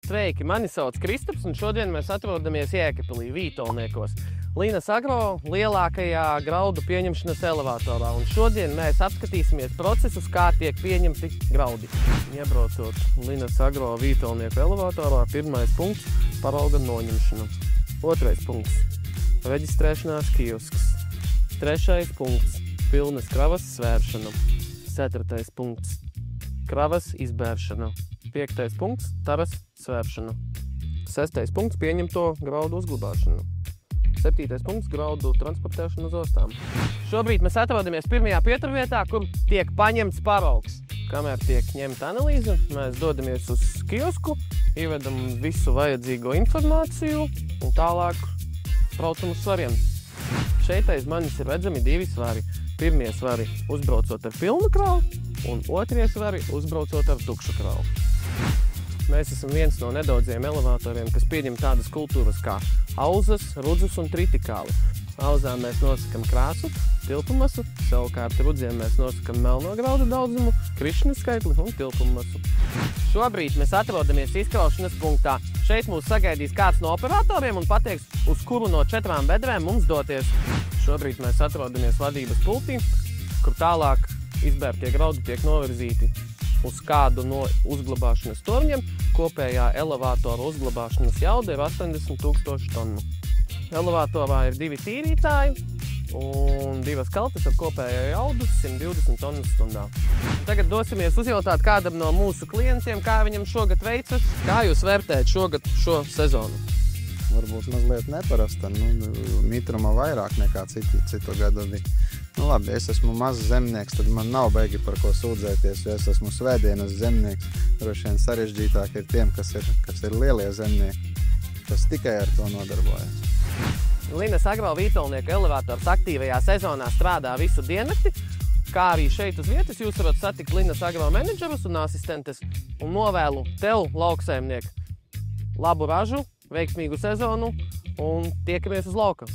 Sveiki, mani sauc Kristaps, un šodien mēs atrodamies Jēkabpilī, Vītolniekos. Linas Agro lielākajā graudu pieņemšanas elevatorā, un šodien mēs apskatīsimies procesus, kā tiek pieņemti graudi. Iebraucot Linas Agro Vītolnieku elevatorā, pirmais punkts – parauga noņemšana. Otrais punkts – reģistrēšanās kiosks. Trešais punkts – pilnas kravas svēršana. Ceturtais punkts – kravas izbēršana. Piektais punkts – taras svēršana. Sestais punkts – pieņemto graudu uzglabāšana. Septītais punkts – graudu transportēšana uz ostām. Šobrīd mēs atrodamies pirmajā pieturvietā, kur tiek paņemts paraugs. Kamēr tiek ņemta analīze, mēs dodamies uz kiosku, ievedam visu vajadzīgo informāciju un tālāk braucam uz svariem. Šeit aiz manis ir redzami divi svari. Pirmie svari uzbraucot ar pilnu kravu un otrie svari uzbraucot ar tukšu kravu. Mēs esam viens no nedaudziem elevatoriem, kas pieņem tādas kultūras kā auzas, rudzes un tritikāli. Auzām mēs nosakam krāsu, tilpumasu, savukārt rudziem mēs nosakam melno graudu daudzumu, krišņu skaitli un tilpumasu. Šobrīd mēs atrodamies izkraušanas punktā. Šeit mūs sagaidīs kāds no operatoriem un pateiks, uz kuru no 4 bedrēm mums doties. Šobrīd mēs atrodamies vadības pultī, kur tālāk izbērtie graudi tiek novirzīti uz kādu no uzglabāšanas torņiem. Kopējā elevātora uzglabāšanas jauda ir 80 000 tonu. Elevatorā ir 2 tīrītāji un 2 kaltes ar kopējo jaudu 120 tonnas stundā. Tagad dosimies uzjautāt kādam no mūsu klientiem, kā viņam šogad veicas. Kā jūs vērtējat šogad šo sezonu? Varbūt mazliet neparasta, mitruma vairāk nekā citu gadu bija. Labi, es esmu mazs zemnieks, tad man nav baigi par ko sūdzēties, jo es esmu svētdienas zemnieks. Droši vien sarežģītāk ir tiem, kas ir lielie zemnieki, kas tikai ar to nodarbojas. Linas Agro Vītolnieku elevators aktīvajā sezonā strādā visu diennakti, kā arī šeit uz vietas jūs varat satikt Linas Agro menedžerus un asistentes, un novēlu tev, lauksaimniek, labu ražu, veiksmīgu sezonu un tiekamies uz lauka.